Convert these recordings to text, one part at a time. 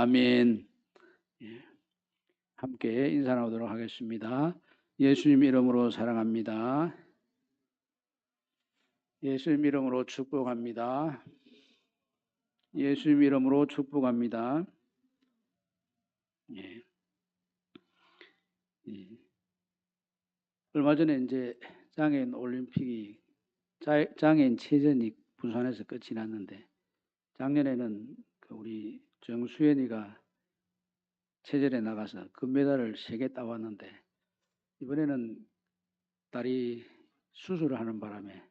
아멘. 예, 함께 인사 나누도록 하겠습니다. 예수님 이름으로 사랑합니다. 예수님 이름으로 축복합니다. 예수님 이름으로 축복합니다. 예, 예. 얼마 전에 이제 장애인 올림픽이 장애인 체전이 부산에서 끝이 났는데 작년에는 우리 정수연이가 체전에 나가서 금메달을 3개 따왔는데 이번에는 딸이 수술을 하는 바람에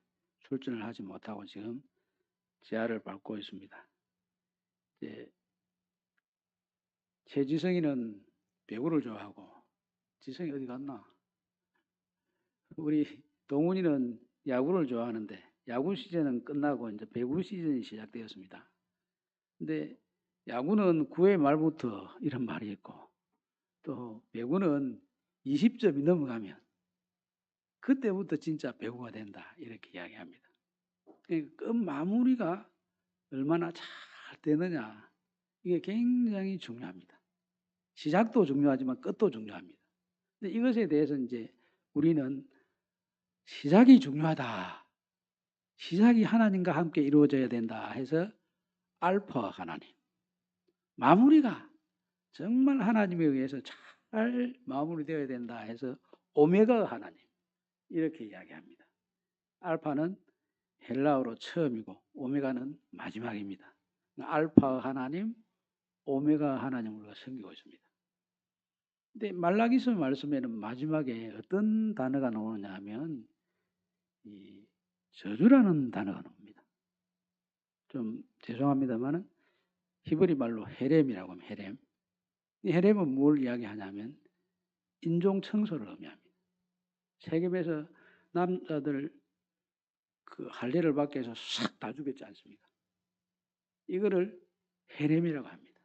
출전을 하지 못하고 지금 재활을 받고 있습니다. 이제 최지성이는 배구를 좋아하고, 지성이 어디 갔나? 우리 동훈이는 야구를 좋아하는데 야구 시즌은 끝나고 이제 배구 시즌이 시작되었습니다. 근데 야구는 9회 말부터 이런 말이 있고, 또 배구는 20점이 넘어가면 그때부터 진짜 배구가 된다, 이렇게 이야기합니다. 그 마무리가 얼마나 잘 되느냐, 이게 굉장히 중요합니다. 시작도 중요하지만 끝도 중요합니다. 근데 이것에 대해서 이제 우리는 시작이 중요하다, 시작이 하나님과 함께 이루어져야 된다 해서 알파 하나님, 마무리가 정말 하나님에 의해서 잘 마무리되어야 된다 해서 오메가 하나님, 이렇게 이야기합니다. 알파는 헬라어로 처음이고 오메가는 마지막입니다. 알파 하나님, 오메가 하나님을 우리가 섬기고 있습니다. 근데 말라기서 말씀에는 마지막에 어떤 단어가 나오느냐 하면 이 저주라는 단어가 나옵니다. 좀 죄송합니다만은 히브리 말로 헤렘이라고 하면 헤렘. 이 헤렘은 뭘 이야기하냐면 인종 청소를 의미합니다. 세겜에서 남자들 그 할례를 받기 위해서 싹 다 죽였지 않습니까? 이거를 헤렘이라고 합니다.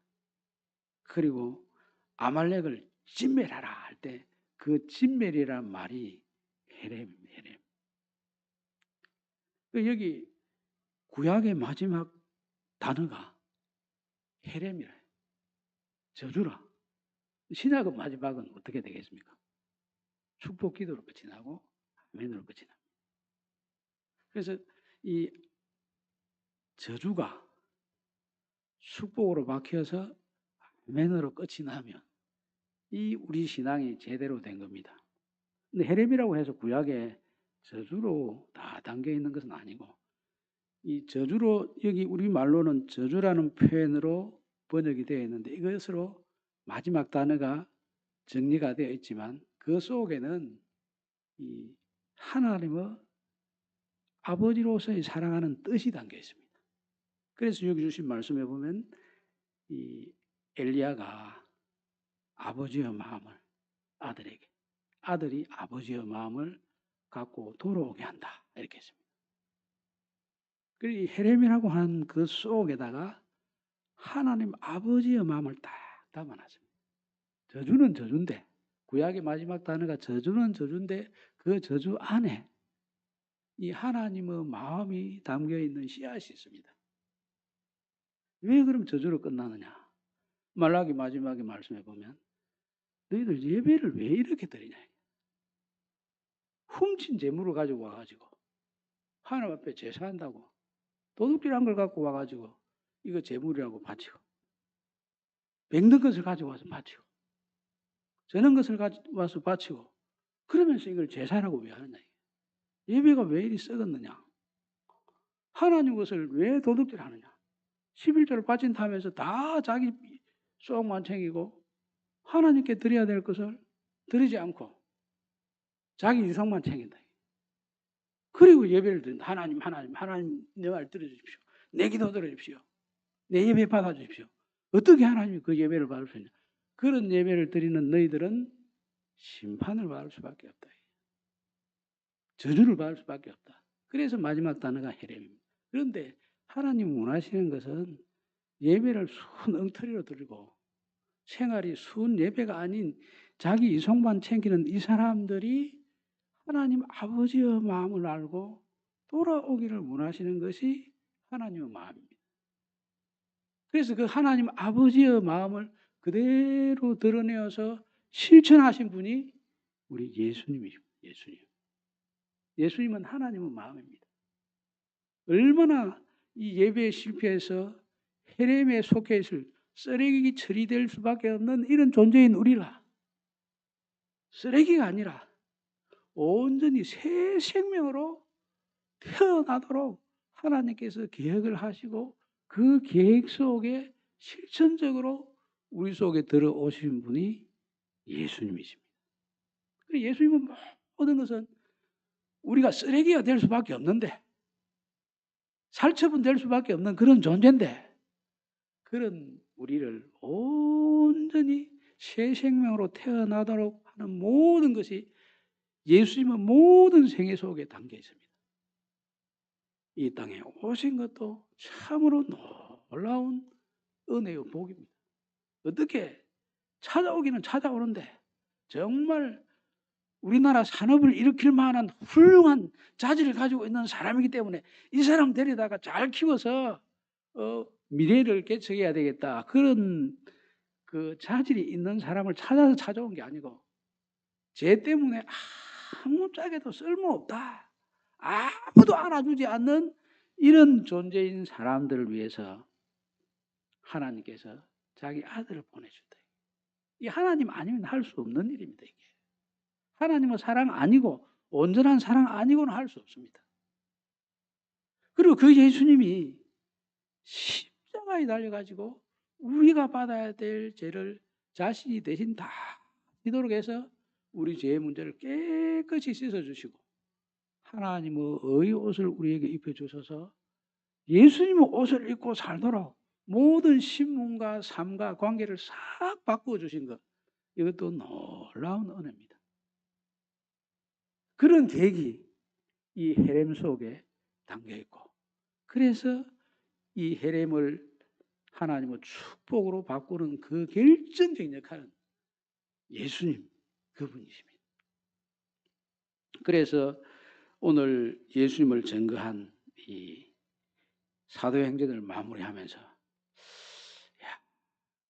그리고 아말렉을 진멸하라 할 때 그 진멸이라는 말이 헤렘입니다. 헤렘. 여기 구약의 마지막 단어가 헤렘이라, 저주라. 신약의 마지막은 어떻게 되겠습니까? 축복 기도로 끝이 나고 아멘으로 끝이 납니다. 그래서 이 저주가 축복으로 바뀌어서 아멘으로 끝이 나면 이 우리 신앙이 제대로 된 겁니다. 근데 헤렘이라고 해서 구약에 저주로 다 담겨 있는 것은 아니고, 이 저주로, 여기 우리 말로는 저주라는 표현으로 번역이 되어 있는데 이것으로 마지막 단어가 정리가 되어 있지만 그 속에는 이 하나님의 아버지로서의 사랑하는 뜻이 담겨 있습니다. 그래서 여기 주신 말씀에 보면 이 엘리야가 아버지의 마음을 아들에게, 아들이 아버지의 마음을 갖고 돌아오게 한다, 이렇게 했습니다. 그리고 이 헤렘이라고 하는 그 속에다가 하나님 아버지의 마음을 딱 담아놨습니다. 저주는 저주인데, 구약의 마지막 단어가 저주는 저주인데 그 저주 안에 이 하나님의 마음이 담겨 있는 씨앗이 있습니다. 왜 그럼 저주로 끝나느냐? 말라기 마지막에 말씀해 보면 너희들 예배를 왜 이렇게 드리냐? 훔친 재물을 가지고 와가지고 하나님 앞에 제사한다고 도둑질한 걸 갖고 와가지고 이거 재물이라고 바치고, 먹는 것을 가지고 와서 바치고, 저는 것을 가지고 와서 바치고, 그러면서 이걸 제사라고 왜 하느냐? 예배가 왜 이리 썩었느냐? 하나님 것을 왜 도둑질하느냐? 11조를 바친다면서 다 자기 쏙만 챙기고 하나님께 드려야 될 것을 드리지 않고 자기 유성만 챙긴다. 그리고 예배를 드린다. 하나님 내 말 들어주십시오. 내 기도 들어주십시오. 내 예배 받아주십시오. 어떻게 하나님이 그 예배를 받을 수 있냐? 그런 예배를 드리는 너희들은 심판을 받을 수밖에 없다. 저주를 받을 수밖에 없다. 그래서 마지막 단어가 헤렘입니다. 그런데 하나님 원하시는 것은 예배를 순 엉터리로 드리고 생활이 순 예배가 아닌 자기 이성만 챙기는 이 사람들이 하나님 아버지의 마음을 알고 돌아오기를 원하시는 것이 하나님의 마음입니다. 그래서 그 하나님 아버지의 마음을 그대로 드러내어서 실천하신 분이 우리 예수님이십니다. 예수님은 하나님의 마음입니다. 얼마나 이 예배에 실패해서 헤렘에 속해 있을 쓰레기 처리될 수밖에 없는 이런 존재인 우리라. 쓰레기가 아니라 온전히 새 생명으로 태어나도록 하나님께서 계획을 하시고 그 계획 속에 실천적으로 우리 속에 들어오신 분이 예수님이십니다. 예수님은 모든 것은 우리가 쓰레기가 될 수밖에 없는데, 살처분 될 수밖에 없는 그런 존재인데, 그런 우리를 온전히 새 생명으로 태어나도록 하는 모든 것이 예수님의 모든 생애 속에 담겨 있습니다. 이 땅에 오신 것도 참으로 놀라운 은혜의 복입니다. 어떻게 찾아오기는 찾아오는데 정말 우리나라 산업을 일으킬 만한 훌륭한 자질을 가지고 있는 사람이기 때문에 이 사람 데려다가 잘 키워서 미래를 개척해야 되겠다. 그런 그 자질이 있는 사람을 찾아서 찾아온 게 아니고 쟤 때문에 아무짝에도 쓸모없다. 아무도 안아주지 않는 이런 존재인 사람들을 위해서 하나님께서 자기 아들을 보내준다. 이 하나님 아니면 할 수 없는 일입니다. 이게 하나님은 사랑 아니고 온전한 사랑 아니고는 할 수 없습니다. 그리고 그 예수님이 십자가에 달려가지고 우리가 받아야 될 죄를 자신이 대신 다 지도록 해서 우리 죄의 문제를 깨끗이 씻어주시고 하나님의 의의 옷을 우리에게 입혀주셔서 예수님의 옷을 입고 살도록 모든 신분과 삶과 관계를 싹 바꾸어주신 것, 이것도 놀라운 은혜입니다. 그런 계획이 이 헤렘 속에 담겨있고, 그래서 이 헤렘을 하나님의 축복으로 바꾸는 그 결정적인 역할은 예수님 그분이십니다. 그래서 오늘 예수님을 증거한 이 사도행전을 마무리하면서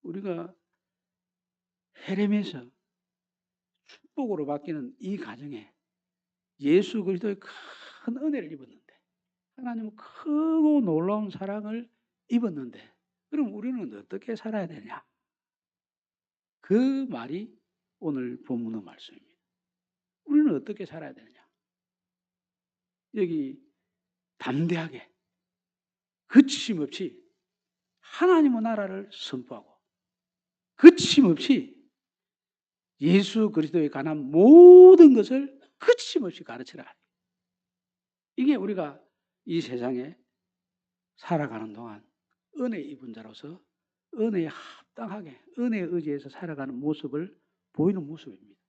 우리가 헤렘에서 축복으로 바뀌는 이 과정에 예수 그리스도의 큰 은혜를 입었는데, 하나님은 크고 놀라운 사랑을 입었는데, 그럼 우리는 어떻게 살아야 되냐? 그 말이 오늘 본문의 말씀입니다. 우리는 어떻게 살아야 되느냐? 여기 담대하게 거침없이 하나님의 나라를 선포하고 거침없이 예수 그리스도에 관한 모든 것을 거침없이 가르치라. 이게 우리가 이 세상에 살아가는 동안 은혜 입은 자로서 은혜에 합당하게 은혜에 의지해서 살아가는 모습을 보이는 모습입니다.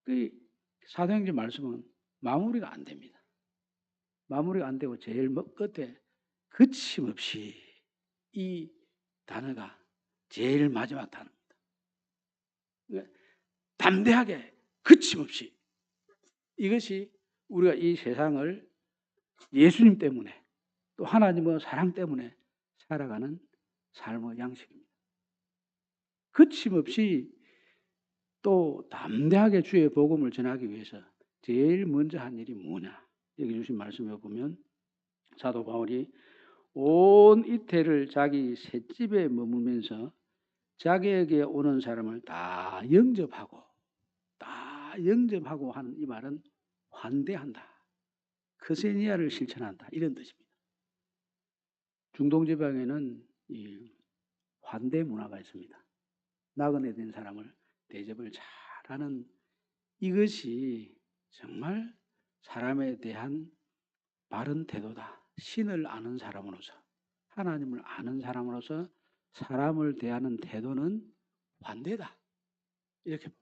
그 사도행전 말씀은 마무리가 안 됩니다. 마무리가 안 되고 제일 끝에 거침없이 이 단어가 제일 마지막 단어입니다. 그러니까 담대하게 거침없이, 이것이 우리가 이 세상을 예수님 때문에 또 하나님의 사랑 때문에 살아가는 삶의 양식입니다. 거침없이 또 담대하게 주의 복음을 전하기 위해서 제일 먼저 한 일이 뭐냐? 여기 주신 말씀에 보면 사도 바울이 온 이태를 자기 셋집에 머물면서 자기에게 오는 사람을 다 영접하고 하는 이 말은 환대한다, 크세니아를 실천한다, 이런 뜻입니다. 중동 지방에는 이 환대 문화가 있습니다. 나그네 된 사람을 대접을 잘하는, 이것이 정말 사람에 대한 바른 태도다. 신을 아는 사람으로서, 하나님을 아는 사람으로서 사람을 대하는 태도는 환대다, 이렇게 봅니다.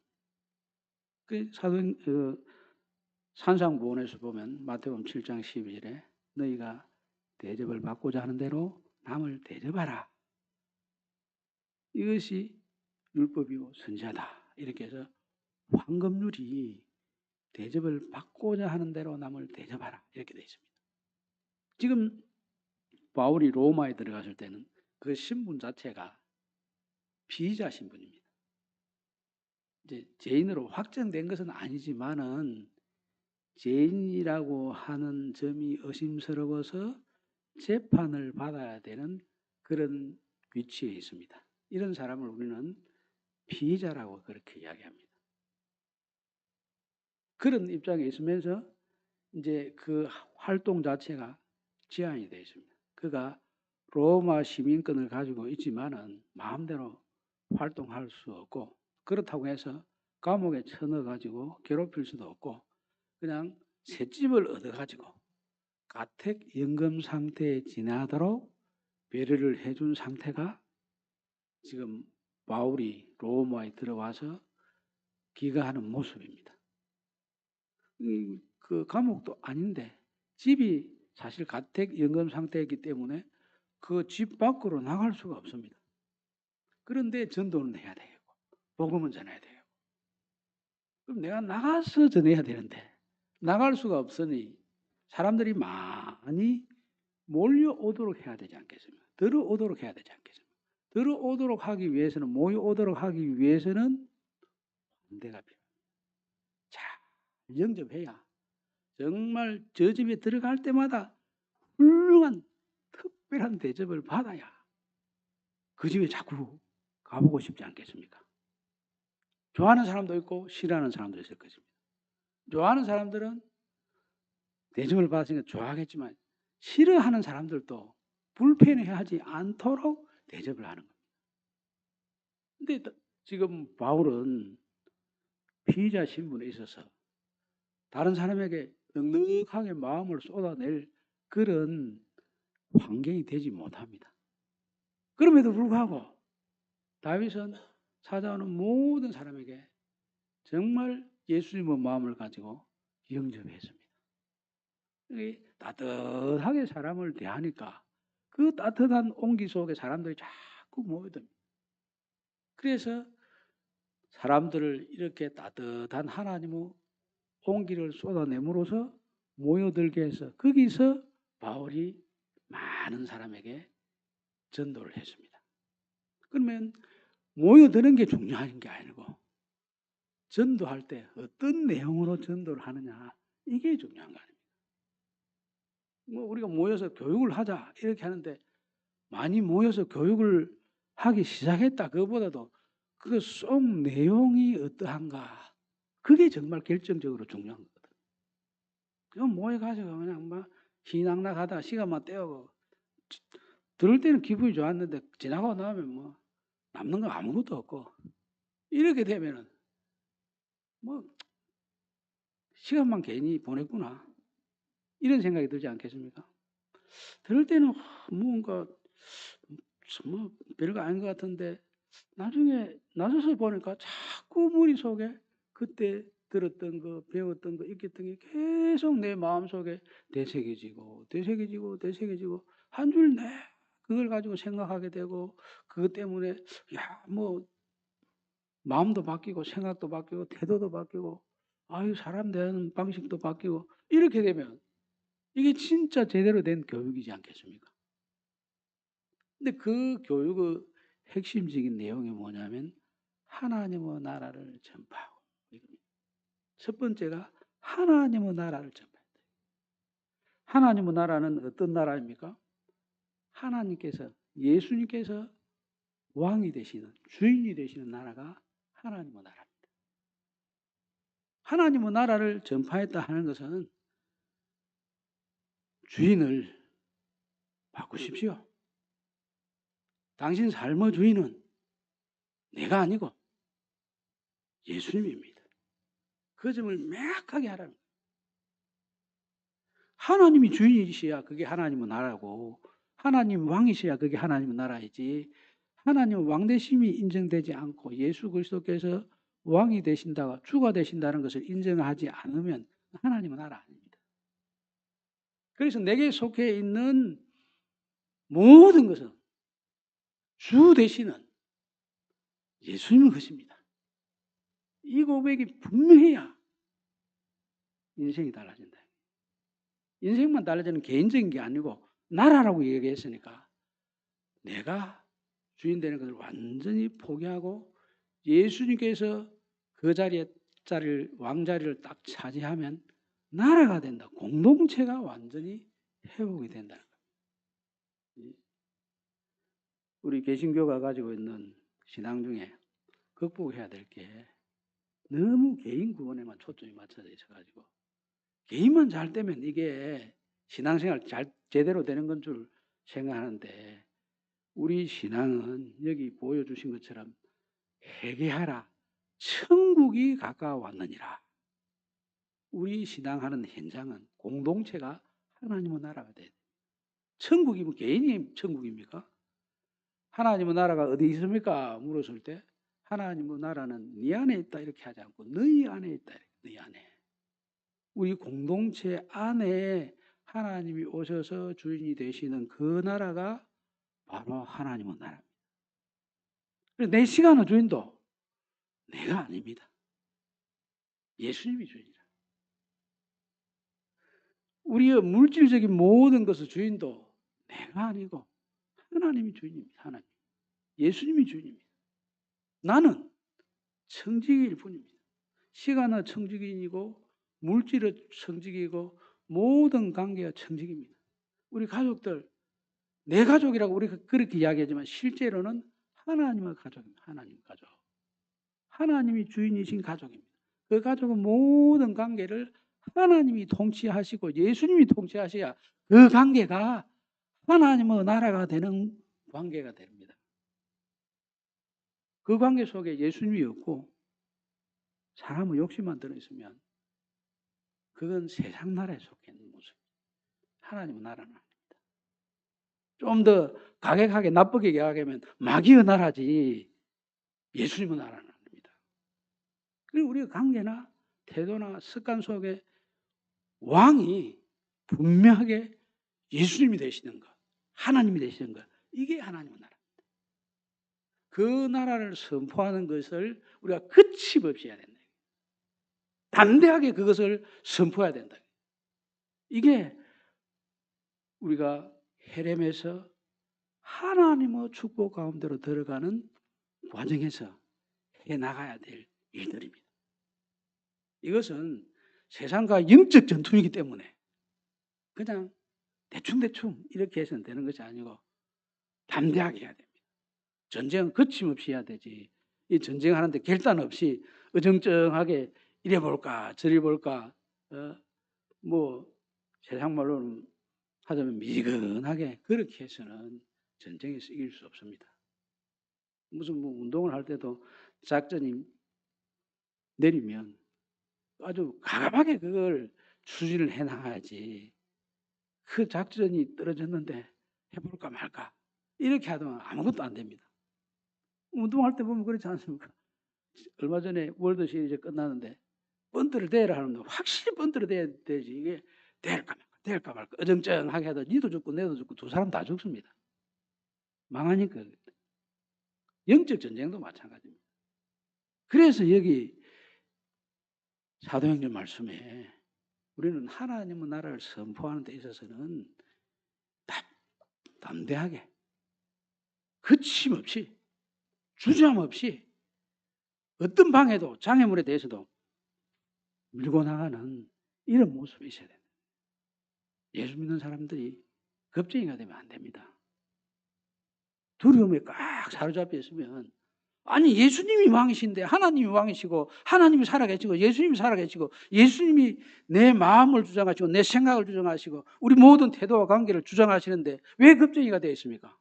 산상보훈에서 보면 마태복음 7장 12절에 너희가 대접을 받고자 하는 대로 남을 대접하라. 이것이 율법이고 선지자다. 이렇게 해서 황금률이 대접을 받고자 하는 대로 남을 대접하라, 이렇게 되어 있습니다. 지금 바울이 로마에 들어갔을 때는 그 신분 자체가 피의자 신분입니다. 이제 죄인으로 확정된 것은 아니지만은 죄인이라고 하는 점이 의심스러워서 재판을 받아야 되는 그런 위치에 있습니다. 이런 사람을 우리는 피의자라고 그렇게 이야기합니다. 그런 입장에 있으면서 이제 그 활동 자체가 제한이 되어 있습니다. 그가 로마 시민권을 가지고 있지만은 마음대로 활동할 수 없고, 그렇다고 해서 감옥에 쳐넣어가지고 괴롭힐 수도 없고, 그냥 셋집을 얻어가지고 가택연금 상태에 지나도록 배려를 해준 상태가 지금 바울이 로마에 들어와서 귀가하는 모습입니다. 그 감옥도 아닌데 집이 사실 가택연금 상태이기 때문에 그 집 밖으로 나갈 수가 없습니다. 그런데 전도는 해야 되고 복음은 전해야 돼요. 그럼 내가 나가서 전해야 되는데 나갈 수가 없으니 사람들이 많이 몰려오도록 해야 되지 않겠습니까? 들어오도록 해야 되지 않겠습니까? 들어오도록 하기 위해서는, 모여오도록 하기 위해서는 반대가 필요합니다. 잘 영접해야 정말 저 집에 들어갈 때마다 훌륭한 특별한 대접을 받아야 그 집에 자꾸 가보고 싶지 않겠습니까? 좋아하는 사람도 있고 싫어하는 사람도 있을 것입니다. 좋아하는 사람들은 대접을 받았으니까 좋아하겠지만 싫어하는 사람들도 불편해하지 않도록 대접을 하는 겁니다. 근데 지금 바울은 피의자 신분에 있어서 다른 사람에게 넉넉하게 마음을 쏟아낼 그런 환경이 되지 못합니다. 그럼에도 불구하고 다윗은 찾아오는 모든 사람에게 정말 예수님의 마음을 가지고 영접했습니다. 따뜻하게 사람을 대하니까 그 따뜻한 온기 속에 사람들이 자꾸 모여듭니다. 그래서 사람들을 이렇게 따뜻한 하나님의 온기를 쏟아내므로써 모여들게 해서 거기서 바울이 많은 사람에게 전도를 했습니다. 그러면 모여드는 게 중요한 게 아니고 전도할 때 어떤 내용으로 전도를 하느냐, 이게 중요한 거 아닙니까? 우리가 모여서 교육을 하자 이렇게 하는데 많이 모여서 교육을 하기 시작했다, 그거보다도 그 속 내용이 어떠한가, 그게 정말 결정적으로 중요한 거거든. 그럼 모여가지고 그냥 막 희낙낙하다 시간만 때우고 들을 때는 기분이 좋았는데 지나고 나면 뭐 남는 거 아무것도 없고, 이렇게 되면은 뭐 시간만 괜히 보냈구나 이런 생각이 들지 않겠습니까? 들을 때는 뭔가 뭐 별거 아닌 것 같은데 나중에 나서서 보니까 자꾸 머릿속에 그때 들었던 거, 배웠던 거, 익혔던 게 계속 내 마음속에 되새겨지고 한 줄 내 그걸 가지고 생각하게 되고, 그것 때문에 뭐 마음도 바뀌고 생각도 바뀌고 태도도 바뀌고 사람 대하는 방식도 바뀌고, 이렇게 되면 이게 진짜 제대로 된 교육이지 않겠습니까? 근데 그 교육의 핵심적인 내용이 뭐냐면 하나님의 나라를 전파하고, 첫 번째가 하나님의 나라를 전파한다. 하나님의 나라는 어떤 나라입니까? 하나님께서, 예수님께서 왕이 되시는, 주인이 되시는 나라가 하나님의 나라입니다. 하나님의 나라를 전파했다 하는 것은 주인을 바꾸십시오. 당신 삶의 주인은 내가 아니고 예수님입니다. 그 점을 명확하게 하라는 거예요. 하나님이 주인이셔야 그게 하나님의 나라고, 하나님 왕이셔야 그게 하나님의 나라이지, 하나님 왕되심이 인정되지 않고 예수 그리스도께서 왕이 되신다가 주가 되신다는 것을 인정하지 않으면 하나님의 나라 아닙니다. 그래서 내게 속해 있는 모든 것은 주 되시는 예수님의 것입니다. 이 고백이 분명해야 인생이 달라진다. 인생만 달라지는 개인적인 게 아니고 나라라고 얘기했으니까 내가 주인 되는 것을 완전히 포기하고 예수님께서 그 왕자리를 딱 차지하면 나라가 된다. 공동체가 완전히 회복이 된다는 거예요. 우리 개신교가 가지고 있는 신앙 중에 극복해야 될 게 너무 개인 구원에만 초점이 맞춰져 있어가지고 개인만 잘 되면 이게 신앙생활 잘 제대로 되는 건 줄 생각하는데 우리 신앙은 여기 보여주신 것처럼 회개하라. 천국이 가까워왔느니라. 우리 신앙하는 현장은 공동체가 하나님의 나라가 돼야 돼요. 천국이 뭐 개인이 천국입니까? 하나님의 나라가 어디 있습니까? 물었을 때 하나님의 나라는 네 안에 있다 이렇게 하지 않고 너희 안에 있다. 너희 안에. 우리 공동체 안에 하나님이 오셔서 주인이 되시는 그 나라가 바로 하나님의 나라입니다. 내 시간의 주인도 내가 아닙니다. 예수님이 주인이라. 우리의 물질적인 모든 것의 주인도 내가 아니고 하나님이 주인입니다. 하나님. 예수님이 주인입니다. 나는 청지기일 뿐입니다. 시간의 청지기이고 물질의 청지기이고 모든 관계가 청지기입니다. 우리 가족들 내 가족이라고 우리가 그렇게 이야기하지만 실제로는 하나님의 가족입니다. 하나님 가족. 하나님이 주인이신 가족입니다. 그 가족은 모든 관계를 하나님이 통치하시고 예수님이 통치하셔야 그 관계가 하나님의 나라가 되는 관계가 됩니다. 그 관계 속에 예수님이 없고 사람의 욕심만 들어있으면 그건 세상 나라에 속해 있는 모습입니다. 하나님의 나라는 아닙니다. 좀 더 가격하게 나쁘게 이야기하면 마귀의 나라지 예수님의 나라는 아닙니다. 그리고 우리의 관계나 태도나 습관 속에 왕이 분명하게 예수님이 되시는 것, 하나님이 되시는 것, 이게 하나님의 나라입니다. 그 나라를 선포하는 것을 우리가 거침없이 해야 된다. 담대하게 그것을 선포해야 된다. 이게 우리가 헤렘에서 하나님의 축복 가운데로 들어가는 과정에서 해나가야 될 일들입니다. 이것은 세상과 영적 전투이기 때문에 그냥 대충대충 이렇게 해서는 되는 것이 아니고 담대하게 해야 됩니다. 전쟁은 거침없이 해야 되지. 이 전쟁하는데 결단 없이 어정쩡하게 이래 볼까 저리 볼까 뭐 세상 말로는 하자면 미지근하게 그렇게 해서는 전쟁에서 이길 수 없습니다. 무슨 뭐 운동을 할 때도 작전이 내리면 아주 가감하게 그걸 추진을 해나가야지. 그 작전이 떨어졌는데 해볼까 말까 이렇게 하다가 아무것도 안 됩니다. 운동할 때 보면 그렇지 않습니까? 얼마 전에 월드 시리즈 끝나는데 번트를 대라 하는데 확실히 번트를 대야 되지. 이게 될까 말까 어정쩡하게 하다 니도 죽고 내도 죽고 두 사람 다 죽습니다. 망하니까. 영적 전쟁도 마찬가지입니다. 그래서 여기 사도행전 말씀에 우리는 하나님의 나라를 선포하는 데 있어서는 담대하게 거침없이 주저함 없이 어떤 방해도 장애물에 대해서도 밀고 나가는 이런 모습이 있어야 됩니다. 예수 믿는 사람들이 겁쟁이가 되면 안 됩니다. 두려움에 꽉 사로잡혀 있으면 아니 예수님이 왕이신데 하나님이 왕이시고 하나님이 살아계시고 예수님이 살아계시고 예수님이 내 마음을 주장하시고 내 생각을 주장하시고 우리 모든 태도와 관계를 주장하시는데 왜 겁쟁이가 되어 있습니까?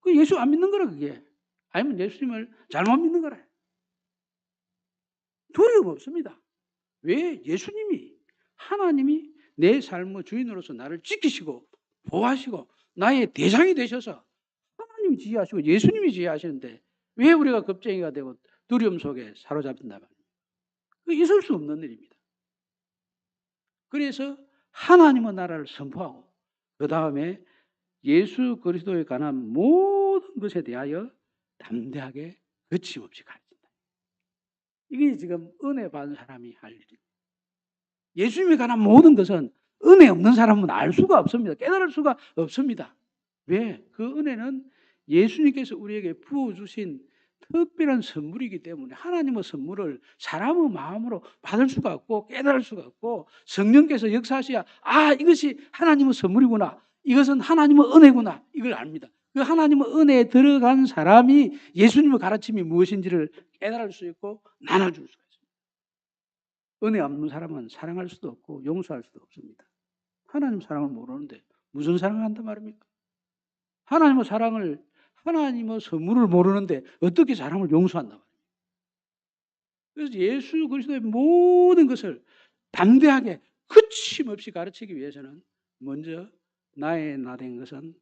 그 예수 안 믿는 거라 그게. 아니면 예수님을 잘못 믿는 거라. 두려움 없습니다. 왜? 예수님이 하나님이 내 삶의 주인으로서 나를 지키시고 보호하시고 나의 대상이 되셔서 하나님이 지휘하시고 예수님이 지휘하시는데 왜 우리가 겁쟁이가 되고 두려움 속에 사로잡힌다 말이에요. 그 있을 수 없는 일입니다. 그래서 하나님의 나라를 선포하고 그 다음에 예수 그리스도에 관한 모든 것에 대하여 담대하게 거침없이 가르친다. 이게 지금 은혜 받은 사람이 할 일입니다. 예수님에 관한 모든 것은 은혜 없는 사람은 알 수가 없습니다. 깨달을 수가 없습니다. 왜? 그 은혜는 예수님께서 우리에게 부어주신 특별한 선물이기 때문에 하나님의 선물을 사람의 마음으로 받을 수가 없고 깨달을 수가 없고 성령께서 역사하셔야 이것이 하나님의 선물이구나. 이것은 하나님의 은혜구나. 이걸 압니다. 그 하나님의 은혜에 들어간 사람이 예수님의 가르침이 무엇인지를 깨달을 수 있고 나눠줄 수가 있습니다. 은혜 없는 사람은 사랑할 수도 없고 용서할 수도 없습니다. 하나님 사랑을 모르는데 무슨 사랑을 한단 말입니까? 하나님의 사랑을, 하나님의 선물을 모르는데 어떻게 사람을 용서한단 말입니까? 그래서 예수 그리스도의 모든 것을 담대하게 거침없이 가르치기 위해서는 먼저 나의 나 된 것은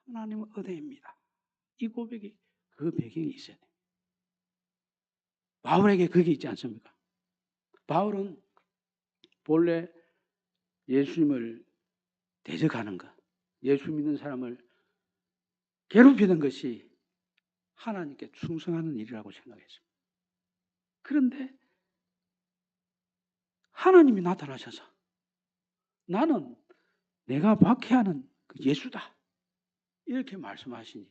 하나님의 은혜입니다. 이 고백이 그 배경이 있어야 돼요. 바울에게 그게 있지 않습니까? 바울은 본래 예수님을 대적하는 것, 예수 믿는 사람을 괴롭히는 것이 하나님께 충성하는 일이라고 생각했습니다. 그런데 하나님이 나타나셔서 나는 내가 박해하는 그 예수다. 이렇게 말씀하시니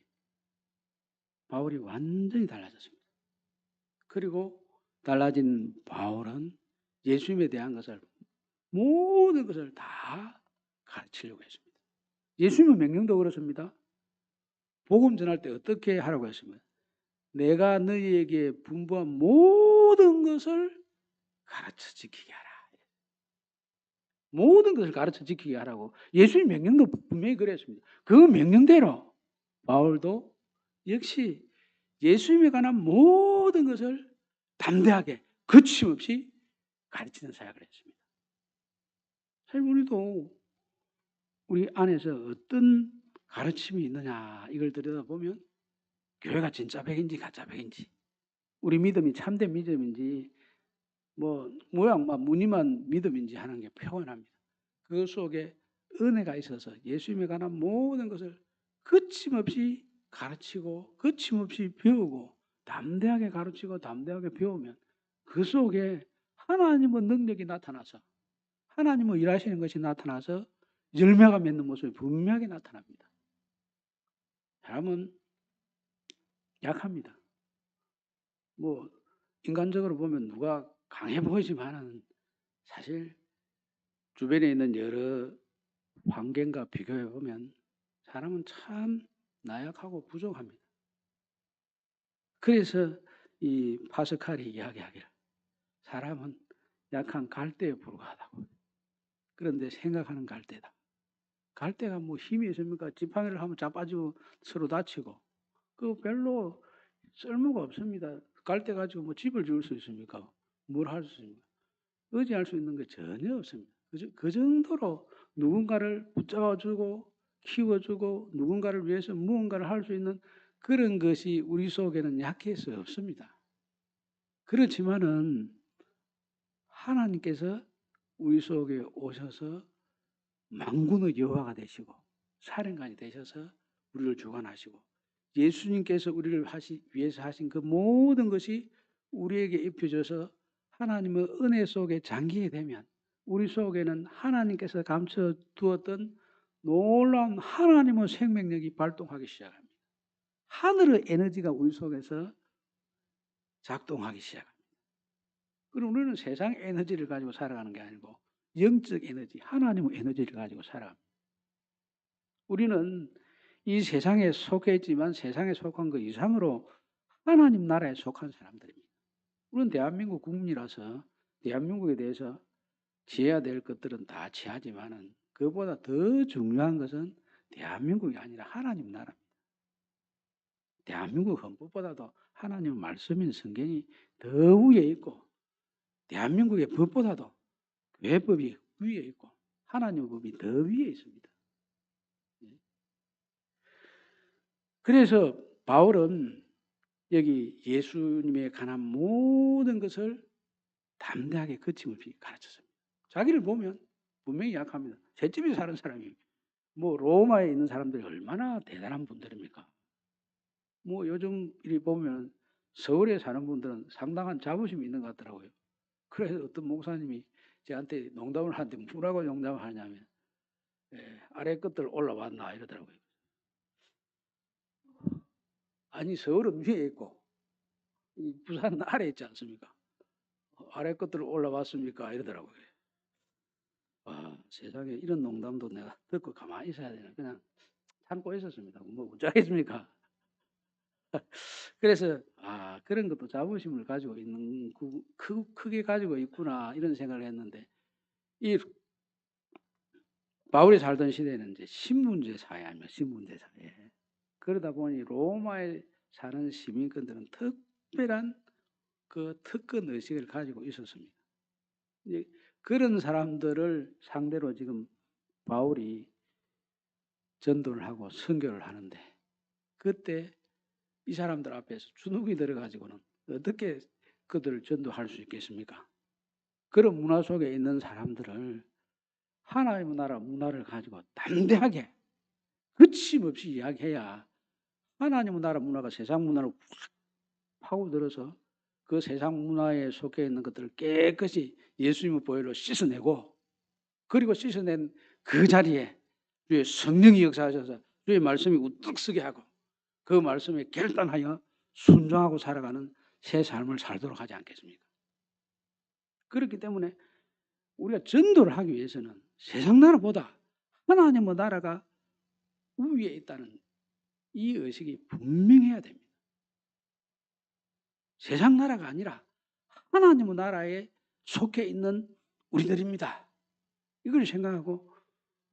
바울이 완전히 달라졌습니다. 그리고 달라진 바울은 예수님에 대한 것을 모든 것을 다 가르치려고 했습니다. 예수님의 명령도 그렇습니다. 복음 전할 때 어떻게 하라고 했습니까? 내가 너희에게 분부한 모든 것을 가르쳐 지키게 하라. 모든 것을 가르쳐 지키게 하라고 예수님 명령도 분명히 그랬습니다. 그 명령대로 바울도 역시 예수님에 관한 모든 것을 담대하게 거침없이 가르치는 사역을 했습니다. 사실 우리도 우리 안에서 어떤 가르침이 있느냐 이걸 들여다보면 교회가 진짜 백인지 가짜 백인지 우리 믿음이 참된 믿음인지 모양만 무늬만 믿음인지 하는 게 표현합니다. 그 속에 은혜가 있어서 예수님에 관한 모든 것을 거침없이 가르치고 거침없이 배우고 담대하게 가르치고 담대하게 배우면 그 속에 하나님의 능력이 나타나서 하나님의 일하시는 것이 나타나서 열매가 맺는 모습이 분명하게 나타납니다. 사람은 약합니다. 인간적으로 보면 누가 강해 보이지만은 사실 주변에 있는 여러 환경과 비교해 보면 사람은 참 나약하고 부족합니다. 그래서 이 파스칼이 이야기하기를 사람은 약한 갈대에 불과하다고. 그런데 생각하는 갈대다. 갈대가 힘이 있습니까? 지팡이를 하면 자빠지고 서로 다치고 그 별로 쓸모가 없습니다. 갈대 가지고 집을 지을 수 있습니까? 뭘 할 수 있습니까? 의지할 수 있는 게 전혀 없습니다. 그 정도로 누군가를 붙잡아주고 키워주고 누군가를 위해서 무언가를 할 수 있는 그런 것이 우리 속에는 약해서 없습니다. 그렇지만은 하나님께서 우리 속에 오셔서 만군의 여호와가 되시고 사령관이 되셔서 우리를 주관하시고 예수님께서 우리를 위해서 하신 그 모든 것이 우리에게 입혀져서 하나님의 은혜 속에 잠기게 되면 우리 속에는 하나님께서 감춰 두었던 놀라운 하나님의 생명력이 발동하기 시작합니다. 하늘의 에너지가 우리 속에서 작동하기 시작합니다. 그럼 우리는 세상 에너지를 가지고 살아가는 게 아니고 영적 에너지, 하나님의 에너지를 가지고 살아갑니다. 우리는 이 세상에 속했지만 세상에 속한 것 이상으로 하나님 나라에 속한 사람들입니다. 우리는 대한민국 국민이라서 대한민국에 대해서 지어야 될 것들은 다 지하지만은 그보다 더 중요한 것은 대한민국이 아니라 하나님 나라입니다. 대한민국 헌법보다도 하나님 말씀인 성경이 더 위에 있고 대한민국의 법보다도 교회법이 위에 있고 하나님의 법이 더 위에 있습니다. 그래서 바울은 여기 예수님에 관한 모든 것을 담대하게 거침없이 가르쳤습니다. 자기를 보면 분명히 약합니다. 셋집에 사는 사람이 로마에 있는 사람들이 얼마나 대단한 분들입니까? 요즘 이리 보면 서울에 사는 분들은 상당한 자부심이 있는 것 같더라고요. 그래서 어떤 목사님이 저한테 농담을 하는데 뭐라고 농담을 하냐면 아래 끝들 올라왔나 이러더라고요. 아니 서울은 위에 있고 이 부산은 아래 있지 않습니까? 아래 끝들 올라왔습니까? 이러더라고요. 세상에 이런 농담도 내가 듣고 가만히 있어야 되나 그냥 참고 있었습니다. 뭐 어쩌겠습니까? 그래서 그런 것도 자부심을 가지고 있는 크게 가지고 있구나 이런 생각을 했는데 이 바울이 살던 시대는 이제 신분제 사회 아니면 신분제 사회. 그러다 보니 로마에 사는 시민권들은 특별한 그 특권 의식을 가지고 있었습니다. 이제 그런 사람들을 상대로 지금 바울이 전도를 하고 선교를 하는데 그때 이 사람들 앞에서 주눅이 들어가지고는 어떻게 그들을 전도할 수 있겠습니까? 그런 문화 속에 있는 사람들을 하나님의 나라 문화를 가지고 담대하게 거침없이 이야기해야 하나님의 나라 문화가 세상 문화로 확 파고들어서 그 세상 문화에 속해 있는 것들을 깨끗이 예수님의 보혈로 씻어내고 그리고 씻어낸 그 자리에 주의 성령이 역사하셔서 주의 말씀이 우뚝 서게 하고 그 말씀에 결단하여 순종하고 살아가는 새 삶을 살도록 하지 않겠습니까? 그렇기 때문에 우리가 전도를 하기 위해서는 세상 나라보다 하나님의 나라가 우위에 있다는 이 의식이 분명해야 됩니다. 세상 나라가 아니라 하나님의 나라에 속해 있는 우리들입니다. 이걸 생각하고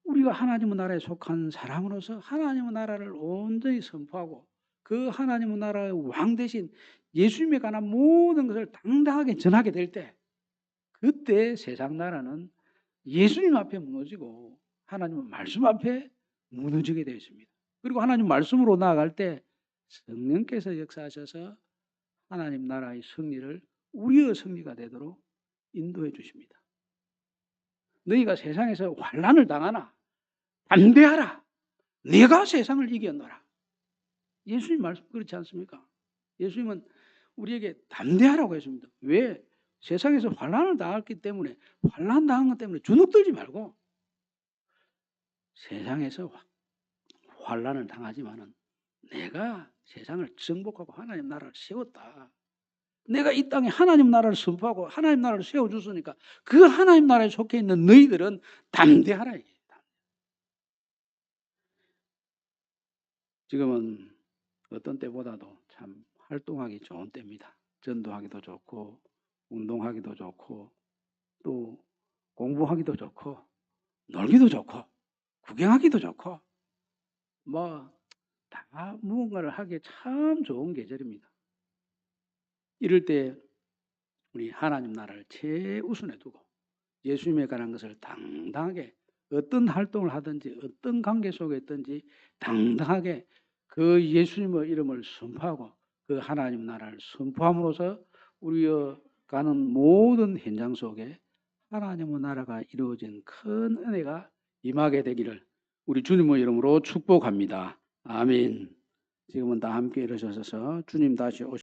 우리가 하나님의 나라에 속한 사람으로서 하나님의 나라를 온전히 선포하고 그 하나님의 나라의 왕 대신 예수님에 관한 모든 것을 당당하게 전하게 될 때 그때 세상 나라는 예수님 앞에 무너지고 하나님의 말씀 앞에 무너지게 되어 있습니다. 그리고 하나님 말씀으로 나아갈 때 성령께서 역사하셔서 하나님 나라의 승리를 우리의 승리가 되도록 인도해 주십니다. 너희가 세상에서 환난을 당하나 담대하라. 내가 세상을 이겼노라. 예수님 말씀 그렇지 않습니까? 예수님은 우리에게 담대하라고 했습니다. 왜? 세상에서 환난을 당했기 때문에 환난 당한 것 때문에 주눅들지 말고 세상에서 환난을 당하지만은 내가 세상을 정복하고 하나님 나라를 세웠다. 내가 이 땅에 하나님 나라를 선포하고 하나님 나라를 세워줬으니까 그 하나님 나라에 속해 있는 너희들은 담대하라. 지금은 어떤 때보다도 참 활동하기 좋은 때입니다. 전도하기도 좋고 운동하기도 좋고 또 공부하기도 좋고 놀기도 좋고 구경하기도 좋고 뭐 다 무언가를 하기에 참 좋은 계절입니다. 이럴 때 우리 하나님 나라를 최우선에 두고 예수님에 관한 것을 당당하게 어떤 활동을 하든지 어떤 관계 속에 있든지 당당하게 그 예수님의 이름을 선포하고 그 하나님 나라를 선포함으로써 우리가 가는 모든 현장 속에 하나님의 나라가 이루어진 큰 은혜가 임하게 되기를 우리 주님의 이름으로 축복합니다. 아멘. 지금은 다 함께 일어서셔서 주님 다시 오시